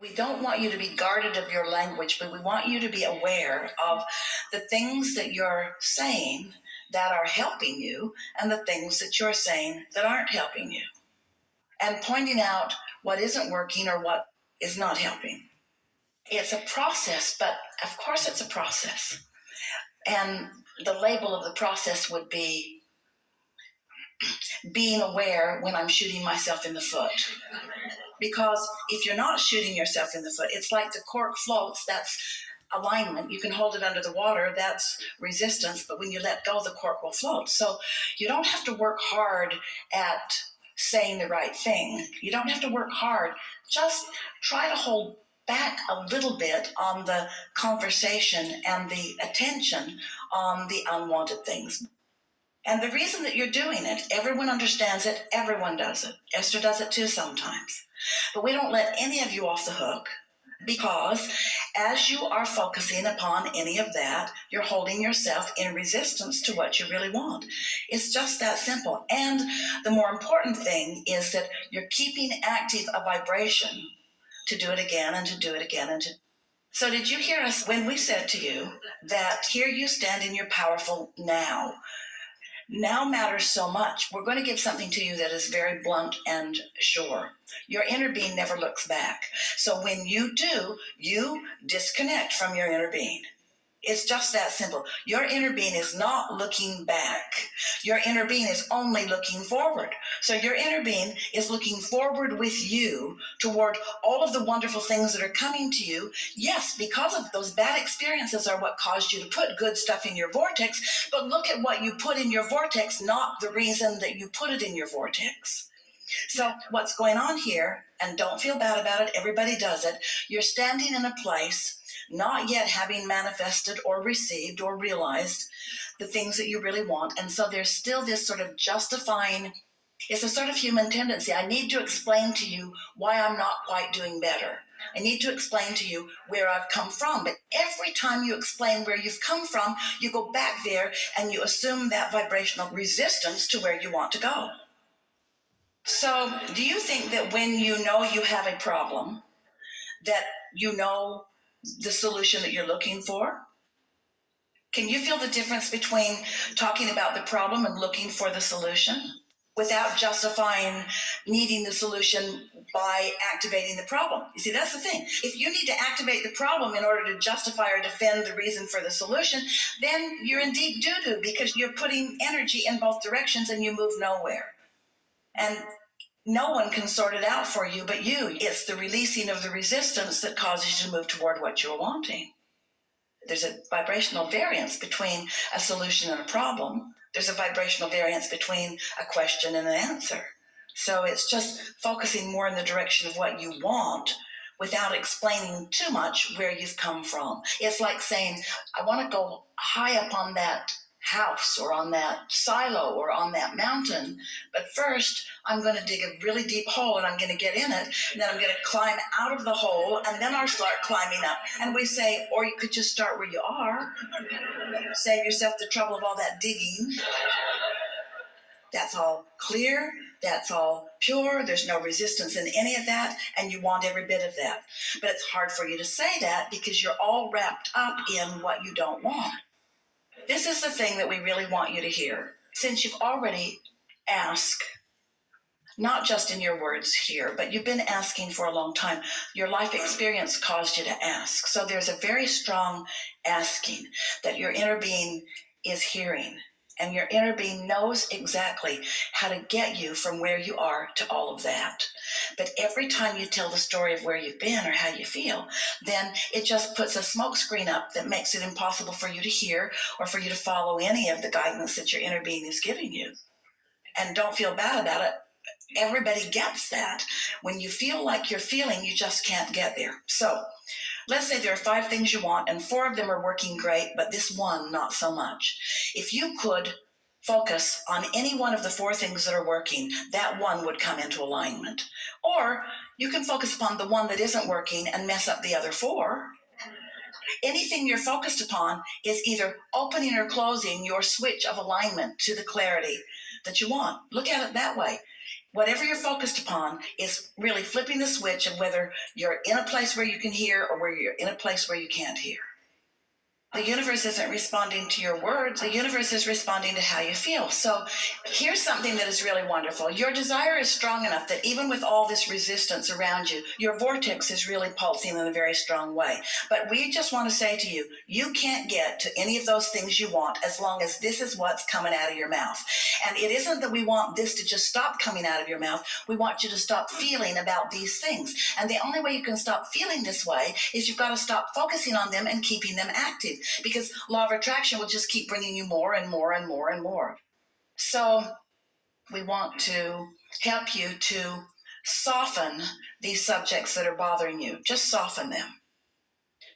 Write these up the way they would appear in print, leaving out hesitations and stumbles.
We don't want you to be guarded of your language, but we want you to be aware of the things that you're saying that are helping you and the things that you're saying that aren't helping you. And pointing out what isn't working or what is not helping. It's a process, but of course it's a process. And the label of the process would be being aware when I'm shooting myself in the foot. Because if you're not shooting yourself in the foot, it's like the cork floats, that's alignment. You can hold it under the water, that's resistance, but when you let go, the cork will float. So you don't have to work hard at saying the right thing. You don't have to work hard. Just try to hold back a little bit on the conversation and the attention on the unwanted things. And the reason that you're doing it, everyone understands it, everyone does it. Esther does it too sometimes. But we don't let any of you off the hook, because as you are focusing upon any of that, you're holding yourself in resistance to what you really want. It's just that simple. And the more important thing is that you're keeping active a vibration to do it again and to do it again and to. So did you hear us when we said to you that here you stand in your powerful now? Now matters so much. We're going to give something to you that is very blunt and sure. Your inner being never looks back. So when you do, you disconnect from your inner being. It's just that simple. Your inner being is not looking back. Your inner being is only looking forward. So your inner being is looking forward with you toward all of the wonderful things that are coming to you. Yes, because of those bad experiences are what caused you to put good stuff in your vortex, but look at what you put in your vortex, not the reason that you put it in your vortex. So what's going on here, and don't feel bad about it, everybody does it, you're standing in a place not yet having manifested or received or realized the things that you really want. And so there's still this sort of justifying, it's a sort of human tendency. I need to explain to you why I'm not quite doing better. I need to explain to you where I've come from. But every time you explain where you've come from, you go back there and you assume that vibrational resistance to where you want to go. So do you think that when you know you have a problem, that you know the solution that you're looking for? Can you feel the difference between talking about the problem and looking for the solution without justifying needing the solution by activating the problem? You see, that's the thing. If you need to activate the problem in order to justify or defend the reason for the solution, then you're in deep doo-doo, because you're putting energy in both directions and you move nowhere. And no one can sort it out for you but you. It's the releasing of the resistance that causes you to move toward what you're wanting. There's a vibrational variance between a solution and a problem. There's a vibrational variance between a question and an answer. So it's just focusing more in the direction of what you want without explaining too much where you've come from. It's like saying, I want to go high up on that house or on that silo or on that mountain, but first I'm going to dig a really deep hole and I'm going to get in it, and then I'm going to climb out of the hole, and then I'll start climbing up. And we say, or you could just start where you are, save yourself the trouble of all that digging. That's all clear, that's all pure, there's no resistance in any of that, and you want every bit of that. But it's hard for you to say that because you're all wrapped up in what you don't want. This is the thing that we really want you to hear. Since you've already asked, not just in your words here, but you've been asking for a long time, your life experience caused you to ask. So there's a very strong asking that your inner being is hearing. And your inner being knows exactly how to get you from where you are to all of that. But every time you tell the story of where you've been or how you feel, then it just puts a smoke screen up that makes it impossible for you to hear or for you to follow any of the guidance that your inner being is giving you. And don't feel bad about it. Everybody gets that. When you feel like you're feeling, you just can't get there. So let's say there are 5 things you want and 4 of them are working great, but this one, not so much. If you could focus on any one of the 4 things that are working, that one would come into alignment. Or you can focus upon the one that isn't working and mess up the other 4. Anything you're focused upon is either opening or closing your switch of alignment to the clarity that you want. Look at it that way. Whatever you're focused upon is really flipping the switch of whether you're in a place where you can hear or where you're in a place where you can't hear. The universe isn't responding to your words. The universe is responding to how you feel. So here's something that is really wonderful. Your desire is strong enough that even with all this resistance around you, your vortex is really pulsing in a very strong way. But we just want to say to you, you can't get to any of those things you want as long as this is what's coming out of your mouth. And it isn't that we want this to just stop coming out of your mouth. We want you to stop feeling about these things. And the only way you can stop feeling this way is you've got to stop focusing on them and keeping them active. Because law of attraction will just keep bringing you more and more and more and more. So we want to help you to soften these subjects that are bothering you. Just soften them.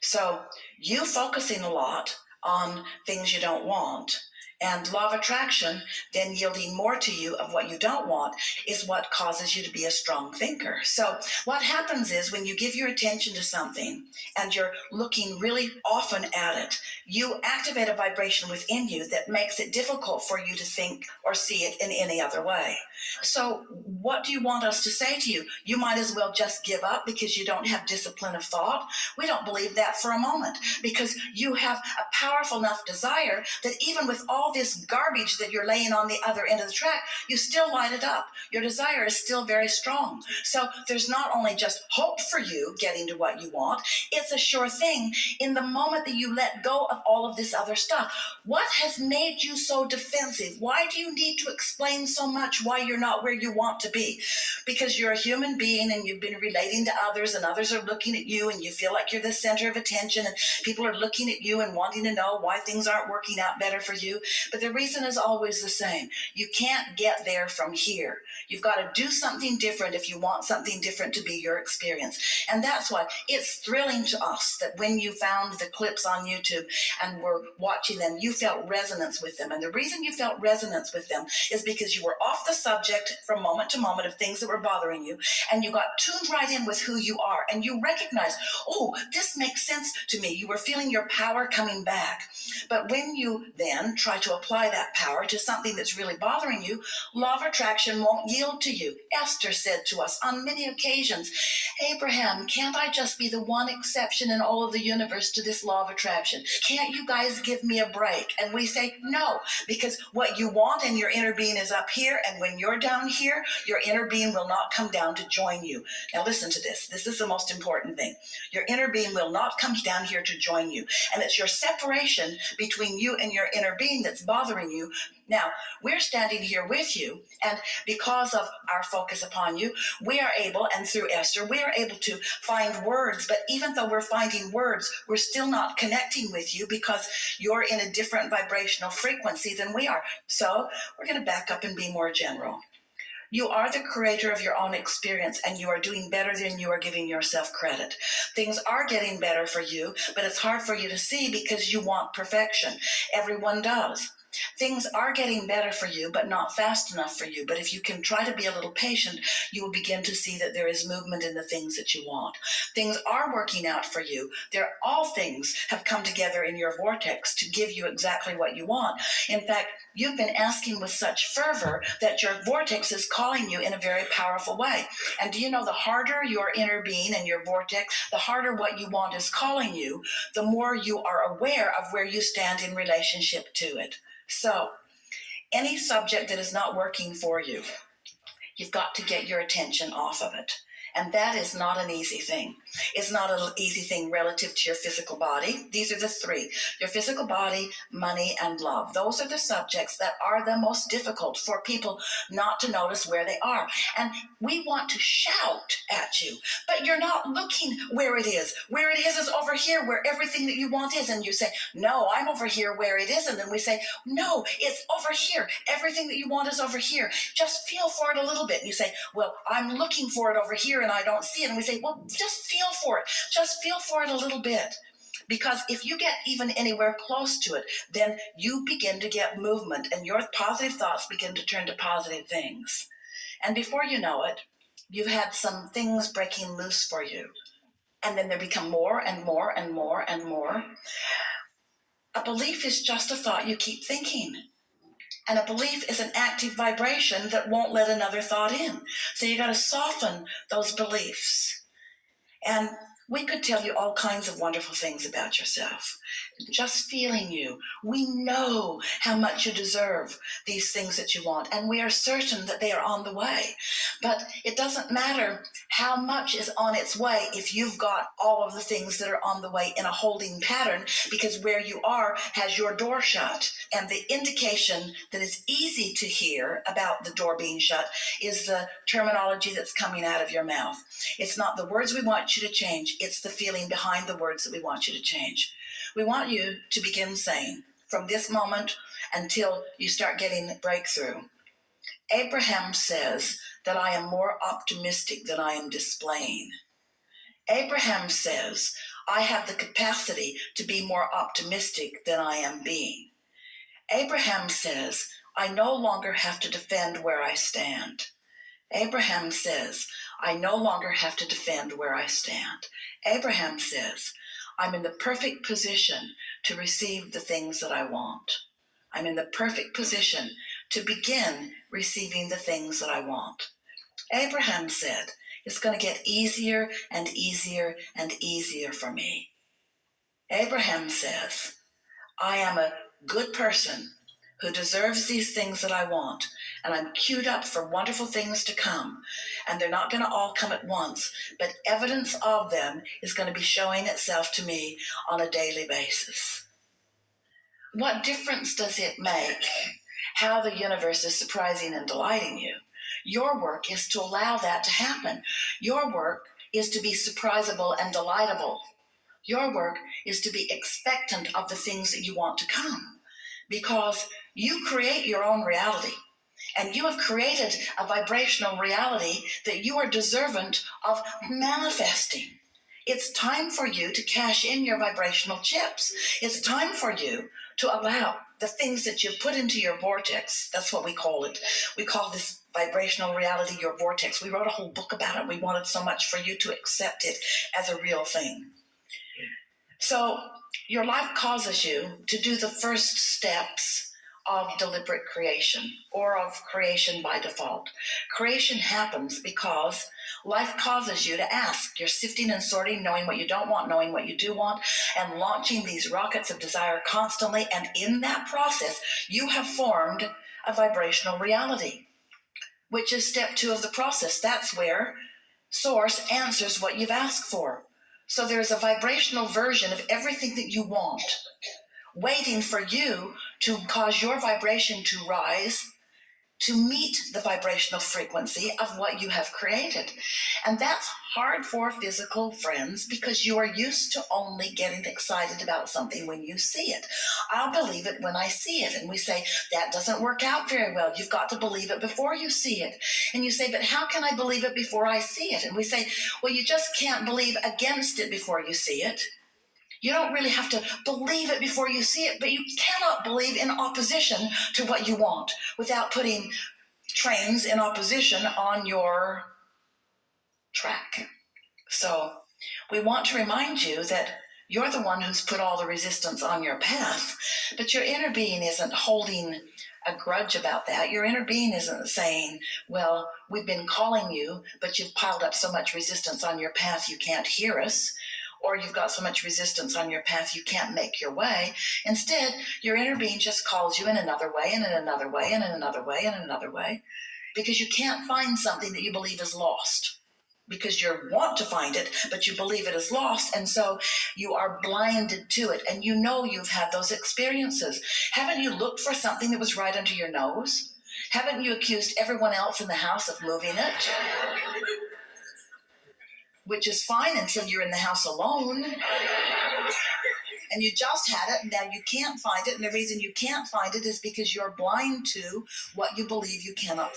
So you focusing a lot on things you don't want, and law of attraction then yielding more to you of what you don't want is what causes you to be a strong thinker. So what happens is when you give your attention to something and you're looking really often at it, you activate a vibration within you that makes it difficult for you to think or see it in any other way. So what do you want us to say to you? You might as well just give up because you don't have discipline of thought. We don't believe that for a moment, because you have a powerful enough desire that even with all this garbage that you're laying on the other end of the track, you still light it up. Your desire is still very strong. So there's not only just hope for you getting to what you want, it's a sure thing in the moment that you let go of all of this other stuff. What has made you so defensive? Why do you need to explain so much why you're not where you want to be? Because you're a human being and you've been relating to others, and others are looking at you, and you feel like you're the center of attention, and people are looking at you and wanting to know why things aren't working out better for you. But the reason is always the same. You can't get there from here. You've got to do something different if you want something different to be your experience. And that's why it's thrilling to us that when you found the clips on YouTube and were watching them, you felt resonance with them. And the reason you felt resonance with them is because you were off the subject from moment to moment of things that were bothering you, and you got tuned right in with who you are, and you recognized, oh, this makes sense to me. You were feeling your power coming back. But when you then try to apply that power to something that's really bothering you, law of attraction won't yield to you. Esther said to us on many occasions, Abraham, can't I just be the one exception in all of the universe to this law of attraction? Can't you guys give me a break? And we say no, because what you want in your inner being is up here, and when you're down here, your inner being will not come down to join you. Now listen to this. This is the most important thing. Your inner being will not come down here to join you. And it's your separation between you and your inner being that's bothering you. Now, we're standing here with you, and because of our focus upon you, we are able, and through Esther, we are able to find words. But even though we're finding words, we're still not connecting with you because you're in a different vibrational frequency than we are. So we're going to back up and be more general. You are the creator of your own experience, and you are doing better than you are giving yourself credit. Things are getting better for you, but it's hard for you to see because you want perfection. Everyone does. Things are getting better for you, but not fast enough for you. But if you can try to be a little patient, you will begin to see that there is movement in the things that you want. Things are working out for you. All things have come together in your vortex to give you exactly what you want. In fact, you've been asking with such fervor that your vortex is calling you in a very powerful way. And do you know, the harder your inner being and your vortex, the harder what you want is calling you, the more you are aware of where you stand in relationship to it. So, any subject that is not working for you, you've got to get your attention off of it. And that is not an easy thing. It's not an easy thing relative to your physical body. These are the three: your physical body, money, and love. Those are the subjects that are the most difficult for people not to notice where they are. And we want to shout at you, but you're not looking where it is. Where it is over here, where everything that you want is. And you say, no, I'm over here where it is. And then we say, no, it's over here. Everything that you want is over here. Just feel for it a little bit. And you say, well, I'm looking for it over here and I don't see it. And we say, well, just feel for it. Just feel for it a little bit. Because if you get even anywhere close to it, then you begin to get movement, and your positive thoughts begin to turn to positive things. And before you know it, you've had some things breaking loose for you. And then there become more and more and more and more. A belief is just a thought you keep thinking. And a belief is an active vibration that won't let another thought in. So you got to soften those beliefs. And we could tell you all kinds of wonderful things about yourself. Just feeling you, we know how much you deserve these things that you want, and we are certain that they are on the way. But it doesn't matter how much is on its way if you've got all of the things that are on the way in a holding pattern, because where you are has your door shut. And the indication that is easy to hear about the door being shut is the terminology that's coming out of your mouth. It's not the words we want you to change, it's the feeling behind the words that we want you to change. We want you to begin saying, from this moment until you start getting breakthrough, Abraham says that I am more optimistic than I am displaying. Abraham says, I have the capacity to be more optimistic than I am being. Abraham says, I no longer have to defend where I stand. Abraham says, I no longer have to defend where I stand. Abraham says, I'm in the perfect position to receive the things that I want. I'm in the perfect position to begin receiving the things that I want. Abraham said, it's going to get easier and easier and easier for me. Abraham says, I am a good person who deserves these things that I want, and I'm queued up for wonderful things to come, and they're not going to all come at once, but evidence of them is going to be showing itself to me on a daily basis. What difference does it make how the universe is surprising and delighting you? Your work is to allow that to happen. Your work is to be surprisable and delightable. Your work is to be expectant of the things that you want to come, because you create your own reality, and you have created a vibrational reality that you are deserving of manifesting. It's time for you to cash in your vibrational chips. It's time for you to allow the things that you put into your vortex. That's what we call it. We call this vibrational reality your vortex. We wrote a whole book about it. We wanted so much for you to accept it as a real thing. So your life causes you to do the first steps of deliberate creation, or of creation by default. Creation happens because life causes you to ask. You're sifting and sorting, knowing what you don't want, knowing what you do want, and launching these rockets of desire constantly. And in that process, you have formed a vibrational reality, which is step 2 of the process. That's where Source answers what you've asked for. So there's a vibrational version of everything that you want, waiting for you to cause your vibration to rise to meet the vibrational frequency of what you have created. And that's hard for physical friends, because you are used to only getting excited about something when you see it. I'll believe it when I see it. And we say, that doesn't work out very well. You've got to believe it before you see it. And you say, but how can I believe it before I see it? And we say, well, you just can't believe against it before you see it. You don't really have to believe it before you see it, but you cannot believe in opposition to what you want without putting trains in opposition on your track. So we want to remind you that you're the one who's put all the resistance on your path, but your inner being isn't holding a grudge about that. Your inner being isn't saying, well, we've been calling you, but you've piled up so much resistance on your path you can't hear us. Or you've got so much resistance on your path you can't make your way. Instead, your inner being just calls you in another way, and in another way, and in another way, and in another way, because you can't find something that you believe is lost, because you want to find it, but you believe it is lost, and so you are blinded to it, and you know you've had those experiences. Haven't you looked for something that was right under your nose? Haven't you accused everyone else in the house of moving it? Which is fine until you're in the house alone. And you just had it, and now you can't find it. And the reason you can't find it is because you're blind to what you believe you cannot find.